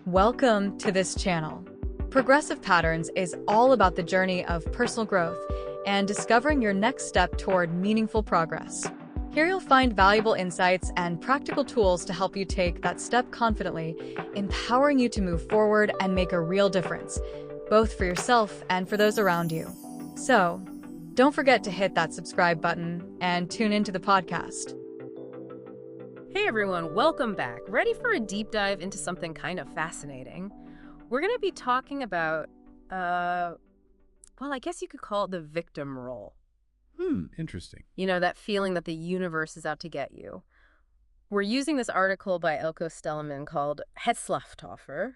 Welcome to this channel. Progressive Patterns is all about the journey of personal growth and discovering your next step toward meaningful progress. Here you'll find valuable insights and practical tools to help you take that step confidently, empowering you to move forward and make a real difference, both for yourself and for those around you. So, don't forget to hit that subscribe button and tune into the podcast. Hey everyone, welcome back. Ready for a deep dive into something kind of fascinating? We're going to be talking about, I guess you could call it the victim role. Interesting. You know, that feeling that the universe is out to get you. We're using this article by Elko Stellman called Hetzlaftoffer,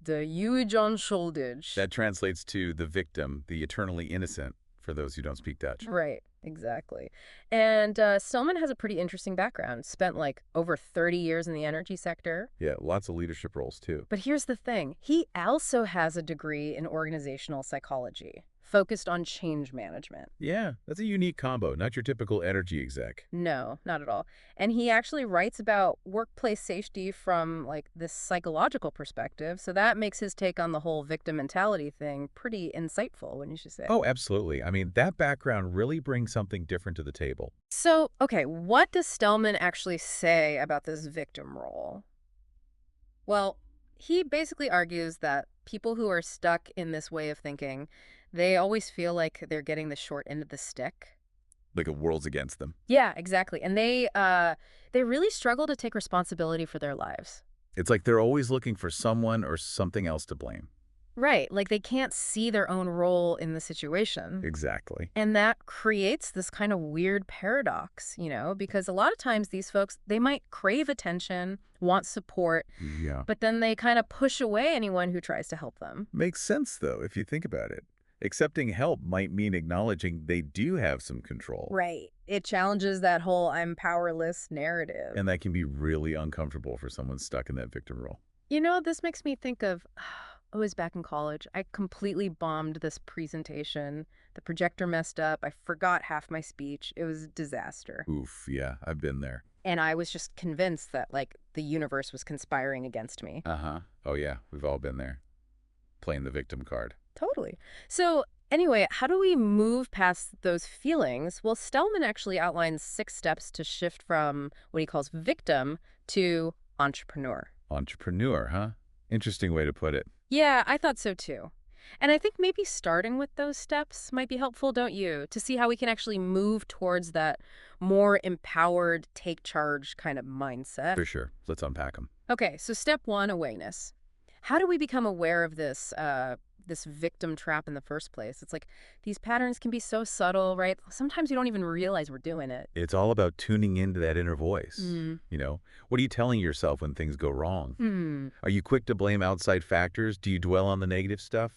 the Uwejongschuldig. That translates to the victim, the eternally innocent, for those who don't speak Dutch. Right, exactly. And Stellman has a pretty interesting background. Spent like over 30 years in the energy sector. Yeah, lots of leadership roles too. But here's the thing. He also has a degree in organizational psychology, focused on change management. Yeah, that's a unique combo, not your typical energy exec. No, not at all. And he actually writes about workplace safety from like this psychological perspective. So that makes his take on the whole victim mentality thing pretty insightful, wouldn't you say? Oh, absolutely. I mean, that background really brings something different to the table. So, okay, what does Stellman actually say about this victim role? Well, he basically argues that people who are stuck in this way of thinking, they always feel like they're getting the short end of the stick. Like the world's against them. Yeah, exactly. And they really struggle to take responsibility for their lives. It's like they're always looking for someone or something else to blame. Right. Like they can't see their own role in the situation. Exactly. And that creates this kind of weird paradox, you know, because a lot of times these folks, they might crave attention, want support, Yeah. but then they kind of push away anyone who tries to help them. Makes sense, though, if you think about it. Accepting help might mean acknowledging they do have some control. Right. It challenges that whole I'm powerless narrative. And that can be really uncomfortable for someone stuck in that victim role. You know, this makes me think of, I was back in college. I completely bombed this presentation. The projector messed up. I forgot half my speech. It was a disaster. Oof, yeah, I've been there. And I was just convinced that, like, the universe was conspiring against me. Uh-huh. Oh, yeah, we've all been there. Playing the victim card. Totally. So anyway, how do we move past those feelings? Well, Stellman actually outlines 6 steps to shift from what he calls victim to entrepreneur. Entrepreneur, huh? Interesting way to put it. Yeah, I thought so too. And I think maybe starting with those steps might be helpful, don't you? To see how we can actually move towards that more empowered, take charge kind of mindset. For sure. Let's unpack them. Okay, so step 1, awareness. How do we become aware of this victim trap in the first place? It's like these patterns can be so subtle, right? Sometimes you don't even realize we're doing it. It's all about tuning into that inner voice. You know, what are you telling yourself when things go wrong? Are you quick to blame outside factors? Do you dwell on the negative stuff?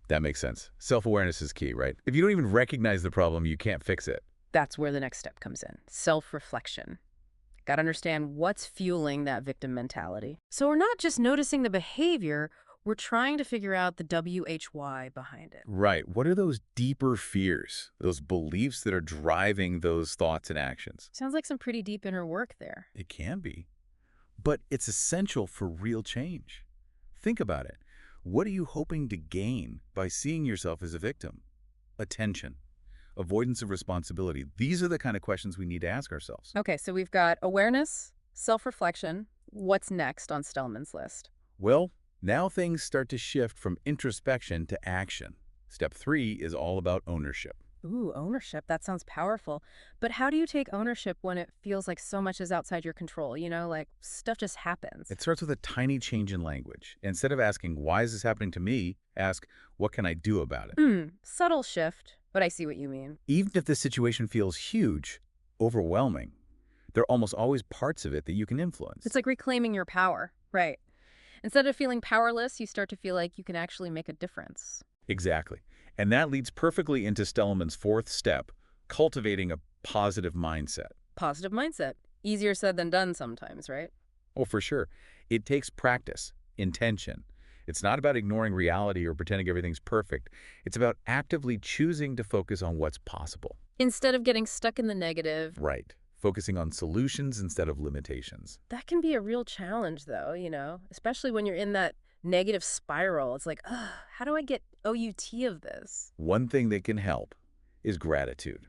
That makes sense. Self-awareness is key, right? If you don't even recognize the problem, you can't fix it. That's where the next step comes in. Self-reflection. Got to understand what's fueling that victim mentality. So we're not just noticing the behavior, we're trying to figure out the WHY behind it. Right. What are those deeper fears, those beliefs that are driving those thoughts and actions? Sounds like some pretty deep inner work there. It can be. But it's essential for real change. Think about it. What are you hoping to gain by seeing yourself as a victim? Attention. Avoidance of responsibility. These are the kind of questions we need to ask ourselves. Okay, so we've got awareness, self-reflection. What's next on Stellman's list? Well, now things start to shift from introspection to action. Step 3 is all about ownership. Ooh, ownership. That sounds powerful. But how do you take ownership when it feels like so much is outside your control? You know, like stuff just happens. It starts with a tiny change in language. Instead of asking, why is this happening to me? Ask, what can I do about it? Subtle shift, but I see what you mean. Even if the situation feels huge, overwhelming, there are almost always parts of it that you can influence. It's like reclaiming your power. Right. Instead of feeling powerless, you start to feel like you can actually make a difference. Exactly. And that leads perfectly into Stellman's 4th step, cultivating a positive mindset. Positive mindset. Easier said than done sometimes, right? Oh, for sure. It takes practice, intention. It's not about ignoring reality or pretending everything's perfect. It's about actively choosing to focus on what's possible. Instead of getting stuck in the negative. Right. focusing on solutions instead of limitations. That can be a real challenge, though, especially when you're in that negative spiral. It's like, ugh, how do I get OUT of this? One thing that can help is gratitude.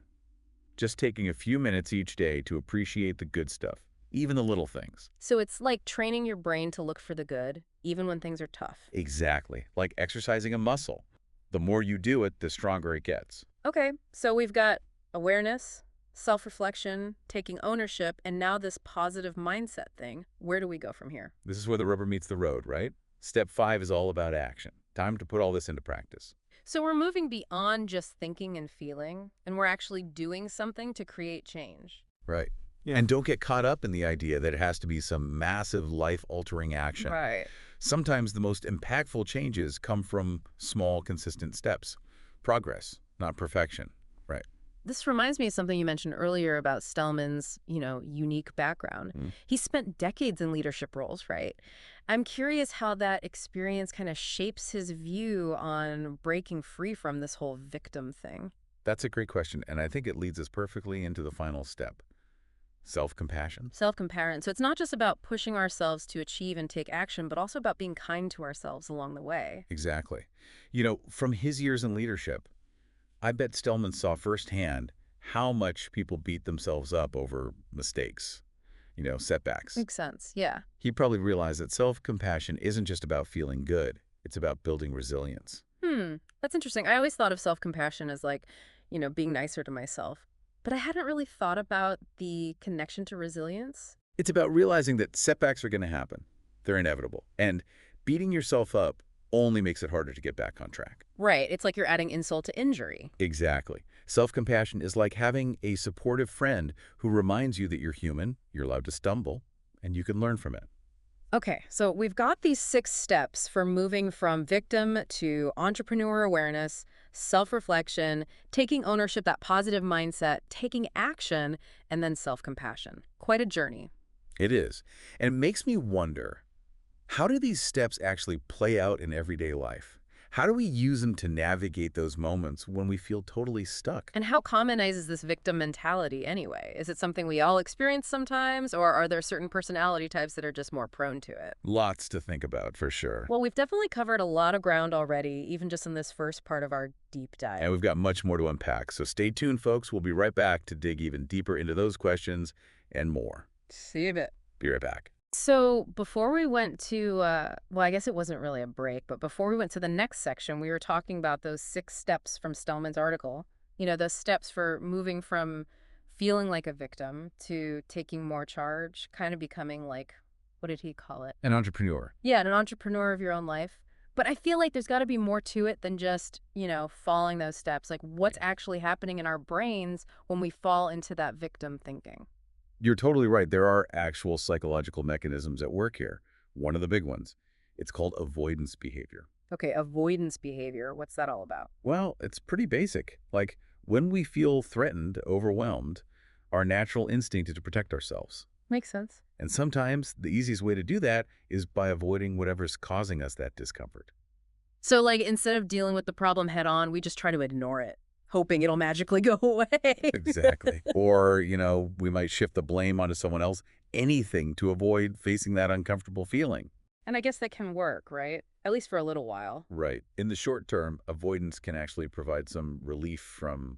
Just taking a few minutes each day to appreciate the good stuff, even the little things. So it's like training your brain to look for the good, even when things are tough. Exactly. Like exercising a muscle. The more you do it, the stronger it gets. Okay, so we've got awareness, self-reflection, taking ownership, and now this positive mindset thing. Where do we go from here? This is where the rubber meets the road, right? Step 5 is all about action. Time to put all this into practice. So we're moving beyond just thinking and feeling, and we're actually doing something to create change. Right. Yeah. And don't get caught up in the idea that it has to be some massive life-altering action. Right. Sometimes the most impactful changes come from small, consistent steps. Progress, not perfection. Right. This reminds me of something you mentioned earlier about Stellman's, unique background. He spent decades in leadership roles, right? I'm curious how that experience kind of shapes his view on breaking free from this whole victim thing. That's a great question, and I think it leads us perfectly into the final step. Self-compassion. Self-compassion. So it's not just about pushing ourselves to achieve and take action, but also about being kind to ourselves along the way. Exactly. From his years in leadership, I bet Stellman saw firsthand how much people beat themselves up over mistakes, setbacks. Makes sense, yeah. He probably realized that self-compassion isn't just about feeling good. It's about building resilience. That's interesting. I always thought of self-compassion as like, being nicer to myself. But I hadn't really thought about the connection to resilience. It's about realizing that setbacks are going to happen. They're inevitable. And beating yourself up only makes it harder to get back on track. Right. It's like you're adding insult to injury. Exactly. Self-compassion is like having a supportive friend who reminds you that you're human, you're allowed to stumble, and you can learn from it. Okay, so we've got these 6 steps for moving from victim to entrepreneur awareness, self-reflection, taking ownership, that positive mindset, taking action, and then self-compassion. Quite a journey. It is. And it makes me wonder, how do these steps actually play out in everyday life? How do we use them to navigate those moments when we feel totally stuck? And how common is this victim mentality anyway? Is it something we all experience sometimes, or are there certain personality types that are just more prone to it? Lots to think about, for sure. Well, we've definitely covered a lot of ground already, even just in this first part of our deep dive. And we've got much more to unpack. So stay tuned, folks. We'll be right back to dig even deeper into those questions and more. See you in a bit. Be right back. So before we went to, well, I guess it wasn't really a break, but before we went to the next section, we were talking about those 6 steps from Stellman's article. Those steps for moving from feeling like a victim to taking more charge, kind of becoming like, what did he call it? An entrepreneur. Yeah, an entrepreneur of your own life. But I feel like there's got to be more to it than just, following those steps. Like what's actually happening in our brains when we fall into that victim thinking. You're totally right. There are actual psychological mechanisms at work here. One of the big ones. It's called avoidance behavior. Okay, avoidance behavior. What's that all about? Well, it's pretty basic. Like, when we feel threatened, overwhelmed, our natural instinct is to protect ourselves. Makes sense. And sometimes the easiest way to do that is by avoiding whatever's causing us that discomfort. So, like, instead of dealing with the problem head on, we just try to ignore it, hoping it'll magically go away. Exactly. Or, we might shift the blame onto someone else, anything to avoid facing that uncomfortable feeling. And I guess that can work, right? At least for a little while. Right. In the short term, avoidance can actually provide some relief from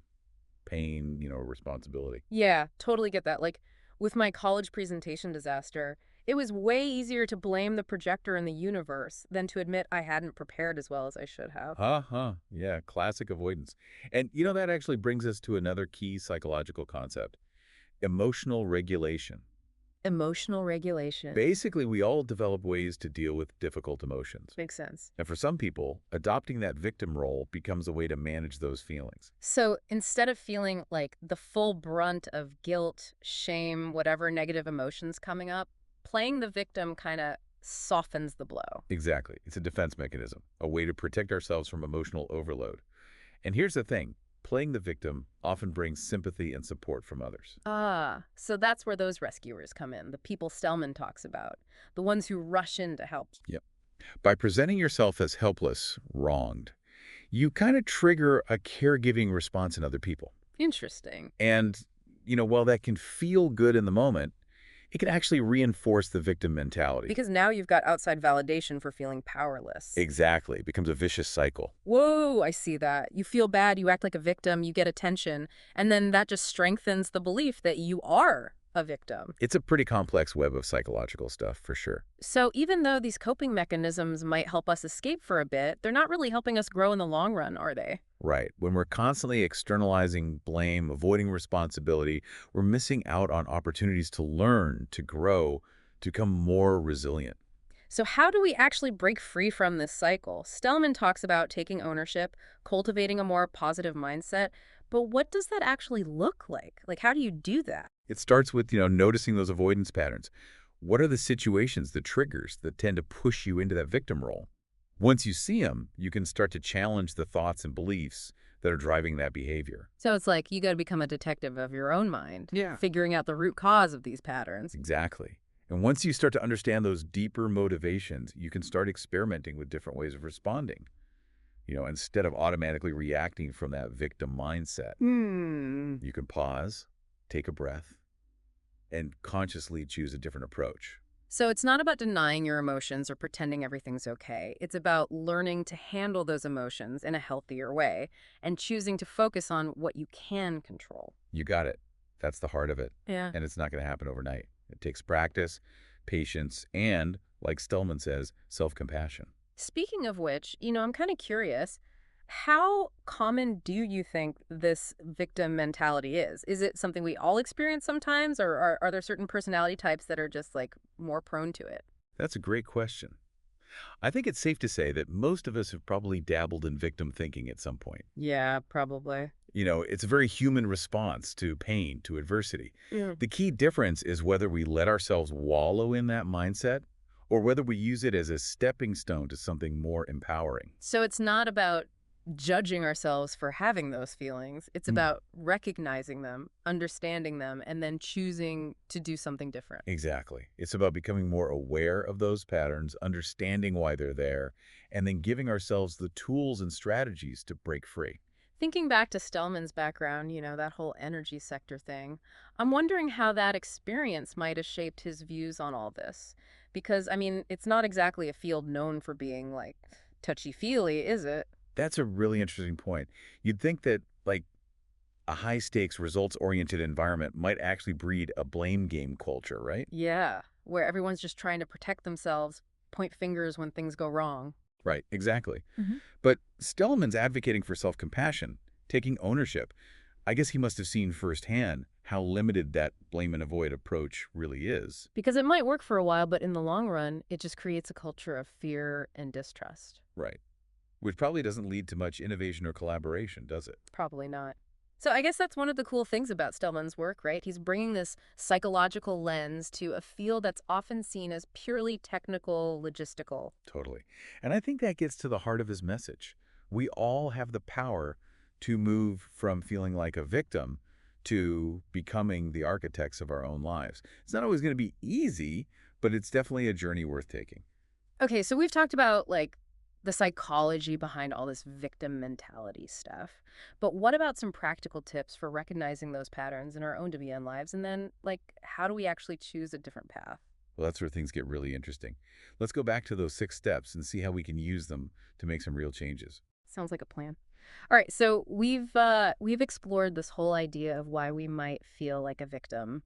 pain, responsibility. Yeah, totally get that. Like, with my college presentation disaster, it was way easier to blame the projector in the universe than to admit I hadn't prepared as well as I should have. Yeah, classic avoidance. And that actually brings us to another key psychological concept, emotional regulation. Emotional regulation. Basically, we all develop ways to deal with difficult emotions. Makes sense. And for some people, adopting that victim role becomes a way to manage those feelings. So instead of feeling like the full brunt of guilt, shame, whatever negative emotions coming up, playing the victim kind of softens the blow. Exactly. It's a defense mechanism, a way to protect ourselves from emotional overload. And here's the thing. Playing the victim often brings sympathy and support from others. So that's where those rescuers come in, the people Stellman talks about, the ones who rush in to help. Yep. By presenting yourself as helpless, wronged, you kind of trigger a caregiving response in other people. Interesting. And while that can feel good in the moment, it can actually reinforce the victim mentality. Because now you've got outside validation for feeling powerless. Exactly. It becomes a vicious cycle. Whoa, I see that. You feel bad, you act like a victim, you get attention, and then that just strengthens the belief that you are a victim. It's a pretty complex web of psychological stuff, for sure. So even though these coping mechanisms might help us escape for a bit, they're not really helping us grow in the long run, are they? Right. When we're constantly externalizing blame, avoiding responsibility, we're missing out on opportunities to learn, to grow, to become more resilient. So how do we actually break free from this cycle? Stellman talks about taking ownership, cultivating a more positive mindset, but what does that actually look like? Like, how do you do that? It starts with, noticing those avoidance patterns. What are the situations, the triggers that tend to push you into that victim role? Once you see them, you can start to challenge the thoughts and beliefs that are driving that behavior. So it's like you got to become a detective of your own mind, Yeah. figuring out the root cause of these patterns. Exactly. And once you start to understand those deeper motivations, you can start experimenting with different ways of responding, instead of automatically reacting from that victim mindset. You can pause, take a breath, and consciously choose a different approach. So it's not about denying your emotions or pretending everything's okay. It's about learning to handle those emotions in a healthier way and choosing to focus on what you can control. You got it. That's the heart of it. Yeah. And it's not going to happen overnight. It takes practice, patience, and, like Stellman says, self-compassion. Speaking of which, I'm kind of curious, how common do you think this victim mentality is? Is it something we all experience sometimes, or are there certain personality types that are just like more prone to it? That's a great question. I think it's safe to say that most of us have probably dabbled in victim thinking at some point. Yeah, probably. It's a very human response to pain, to adversity. Yeah. The key difference is whether we let ourselves wallow in that mindset or whether we use it as a stepping stone to something more empowering. So it's not about judging ourselves for having those feelings. It's about recognizing them, understanding them, and then choosing to do something different. Exactly. It's about becoming more aware of those patterns, understanding why they're there, and then giving ourselves the tools and strategies to break free. Thinking back to Stellman's background, that whole energy sector thing, I'm wondering how that experience might have shaped his views on all this. Because, it's not exactly a field known for being, like, touchy-feely, is it? That's a really interesting point. You'd think that, like, a high-stakes, results-oriented environment might actually breed a blame game culture, right? Yeah, where everyone's just trying to protect themselves, point fingers when things go wrong. Right, exactly. Mm-hmm. But Stellman's advocating for self-compassion, taking ownership. I guess he must have seen firsthand how limited that blame and avoid approach really is. Because it might work for a while, but in the long run, it just creates a culture of fear and distrust. Right. Which probably doesn't lead to much innovation or collaboration, does it? Probably not. So I guess that's one of the cool things about Stellman's work, right? He's bringing this psychological lens to a field that's often seen as purely technical, logistical. Totally. And I think that gets to the heart of his message. We all have the power to move from feeling like a victim to becoming the architects of our own lives. It's not always going to be easy, but it's definitely a journey worth taking. Okay, so we've talked about, like, the psychology behind all this victim mentality stuff. But what about some practical tips for recognizing those patterns in our own WN lives? And then, like, how do we actually choose a different path? Well, that's where things get really interesting. Let's go back to those 6 steps and see how we can use them to make some real changes. Sounds like a plan. All right, so we've explored this whole idea of why we might feel like a victim.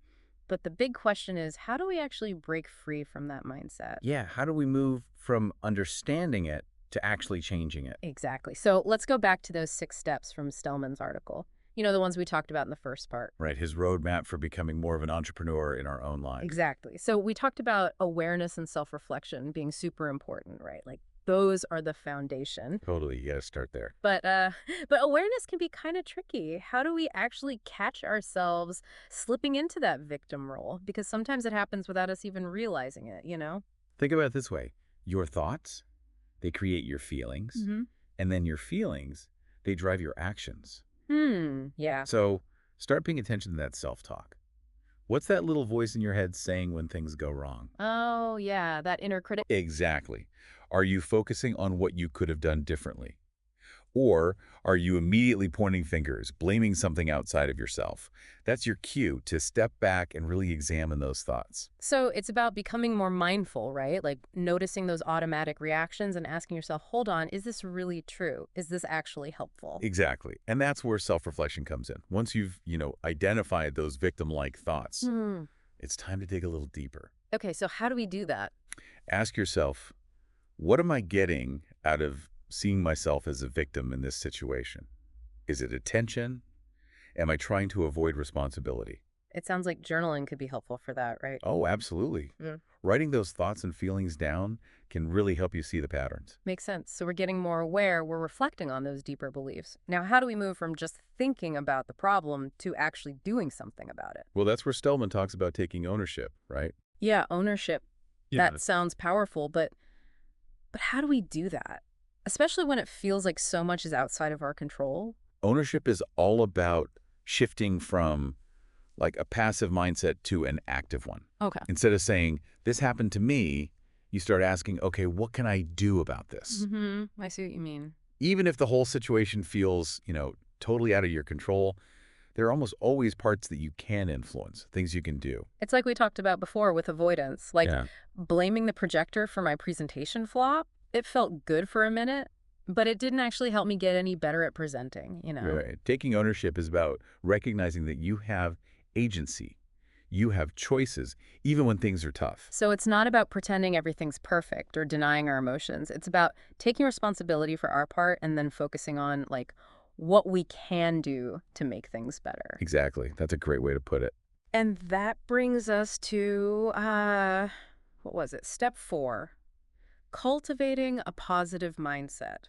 But the big question is, how do we actually break free from that mindset? Yeah, how do we move from understanding it to actually changing it? Exactly. So let's go back to those 6 steps from Stellman's article. The ones we talked about in the first part. Right, his roadmap for becoming more of an entrepreneur in our own lives. Exactly. So we talked about awareness and self-reflection being super important, right? Like, those are the foundation. Totally, you got to start there. But awareness can be kind of tricky. How do we actually catch ourselves slipping into that victim role? Because sometimes it happens without us even realizing it, Think about it this way. Your thoughts, they create your feelings, and then your feelings, they drive your actions. Yeah. So start paying attention to that self-talk. What's that little voice in your head saying when things go wrong? Oh, yeah, that inner critic. Exactly. Are you focusing on what you could have done differently? Or are you immediately pointing fingers, blaming something outside of yourself? That's your cue to step back and really examine those thoughts. So it's about becoming more mindful, right? Like noticing those automatic reactions and asking yourself, hold on, is this really true? Is this actually helpful? Exactly. And that's where self-reflection comes in. Once you've, identified those victim-like thoughts, Hmm. it's time to dig a little deeper. Okay, so how do we do that? Ask yourself, what am I getting out of seeing myself as a victim in this situation? Is it attention? Am I trying to avoid responsibility? It sounds like journaling could be helpful for that, right? Oh, absolutely. Writing those thoughts and feelings down can really help you see the patterns. Makes sense. So we're getting more aware, we're reflecting on those deeper beliefs. Now, how do we move from just thinking about the problem to actually doing something about it? Well, that's where Stellman talks about taking ownership, right? Yeah, ownership. Yeah. That sounds powerful, but how do we do that? Especially when it feels like so much is outside of our control. Ownership is all about shifting from like a passive mindset to an active one. Okay. Instead of saying, this happened to me, you start asking, okay, what can I do about this? I see what you mean. Even if the whole situation feels, totally out of your control, there are almost always parts that you can influence, things you can do. It's like we talked about before with avoidance, like Yeah. blaming the projector for my presentation flop. It felt good for a minute, but it didn't actually help me get any better at presenting. Right. Taking ownership is about recognizing that you have agency. You have choices, even when things are tough. So it's not about pretending everything's perfect or denying our emotions. It's about taking responsibility for our part and then focusing on like what we can do to make things better. Exactly. That's a great way to put it. And that brings us to, what was it? Step 4, cultivating a positive mindset.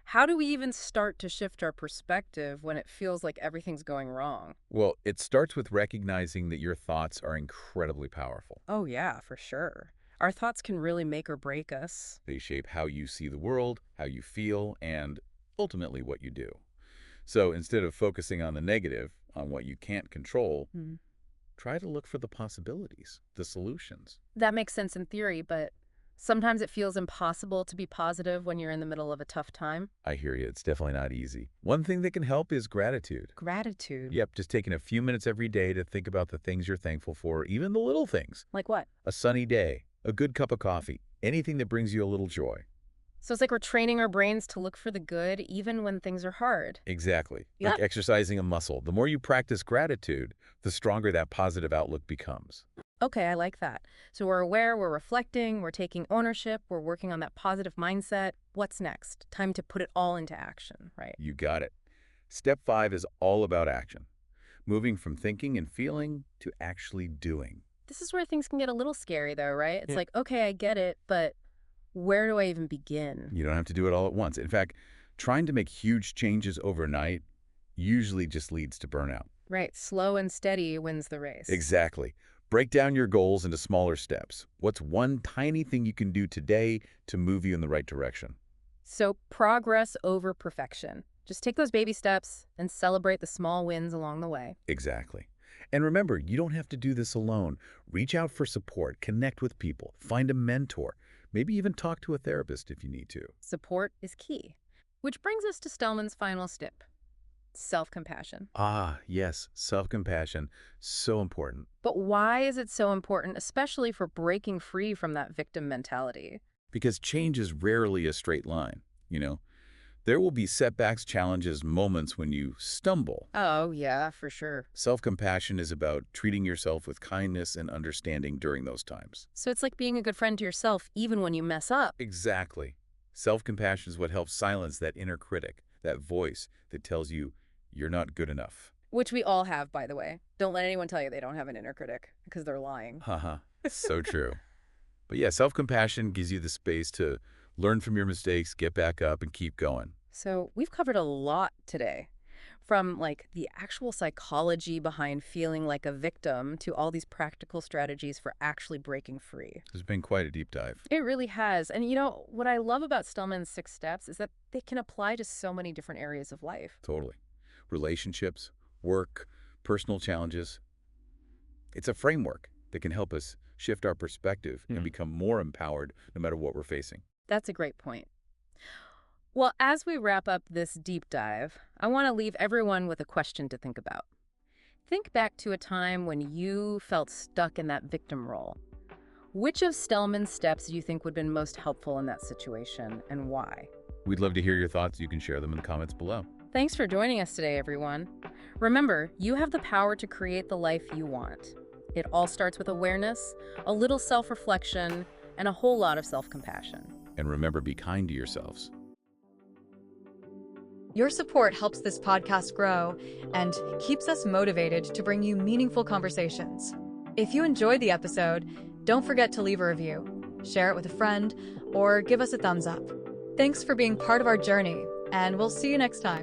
How do we even start to shift our perspective when it feels like everything's going wrong? Well, it starts with recognizing that your thoughts are incredibly powerful. Oh, yeah, for sure. Our thoughts can really make or break us. They shape how you see the world, how you feel, and ultimately what you do. So instead of focusing on the negative, on what you can't control, try to look for the possibilities, the solutions. That makes sense in theory, but sometimes it feels impossible to be positive when you're in the middle of a tough time. I hear you. It's definitely not easy. One thing that can help is gratitude. Gratitude. Yep, just taking a few minutes every day to think about the things you're thankful for, even the little things. Like what? A sunny day, a good cup of coffee, anything that brings you a little joy. So it's like we're training our brains to look for the good even when things are hard. Exactly. Yep. Like exercising a muscle. The more you practice gratitude, the stronger that positive outlook becomes. Okay, I like that. So we're aware, we're reflecting, we're taking ownership, we're working on that positive mindset. What's next? Time to put it all into action, right? You got it. Step 5 is all about action. Moving from thinking and feeling to actually doing. This is where things can get a little scary though, right? It's Yeah. like, okay, I get it, but where do I even begin? You don't have to do it all at once. In fact, trying to make huge changes overnight usually just leads to burnout. Right, slow and steady wins the race. Exactly. Break down your goals into smaller steps. What's one tiny thing you can do today to move you in the right direction? So progress over perfection. Just take those baby steps and celebrate the small wins along the way. Exactly. And remember, you don't have to do this alone. Reach out for support, connect with people, find a mentor, maybe even talk to a therapist if you need to. Support is key. Which brings us to Stellman's final step, self-compassion. Ah, yes, self-compassion, so important. But why is it so important, especially for breaking free from that victim mentality? Because change is rarely a straight line, There will be setbacks, challenges, moments when you stumble. Oh, yeah, for sure. Self-compassion is about treating yourself with kindness and understanding during those times. So it's like being a good friend to yourself even when you mess up. Exactly. Self-compassion is what helps silence that inner critic, that voice that tells you you're not good enough. Which we all have, by the way. Don't let anyone tell you they don't have an inner critic, because they're lying. Haha, so true. But yeah, self-compassion gives you the space to learn from your mistakes, get back up, and keep going. So we've covered a lot today. From like the actual psychology behind feeling like a victim to all these practical strategies for actually breaking free. It's been quite a deep dive. It really has. And what I love about Stellman's 6 steps is that they can apply to so many different areas of life. Totally. Relationships, work, personal challenges. It's a framework that can help us shift our perspective and become more empowered no matter what we're facing. That's a great point. Well, as we wrap up this deep dive, I want to leave everyone with a question to think about. Think back to a time when you felt stuck in that victim role. Which of Stellman's steps do you think would have been most helpful in that situation, and why? We'd love to hear your thoughts. You can share them in the comments below. Thanks for joining us today, everyone. Remember, you have the power to create the life you want. It all starts with awareness, a little self-reflection, and a whole lot of self-compassion. And remember, be kind to yourselves. Your support helps this podcast grow and keeps us motivated to bring you meaningful conversations. If you enjoyed the episode, don't forget to leave a review, share it with a friend, or give us a thumbs up. Thanks for being part of our journey, and we'll see you next time.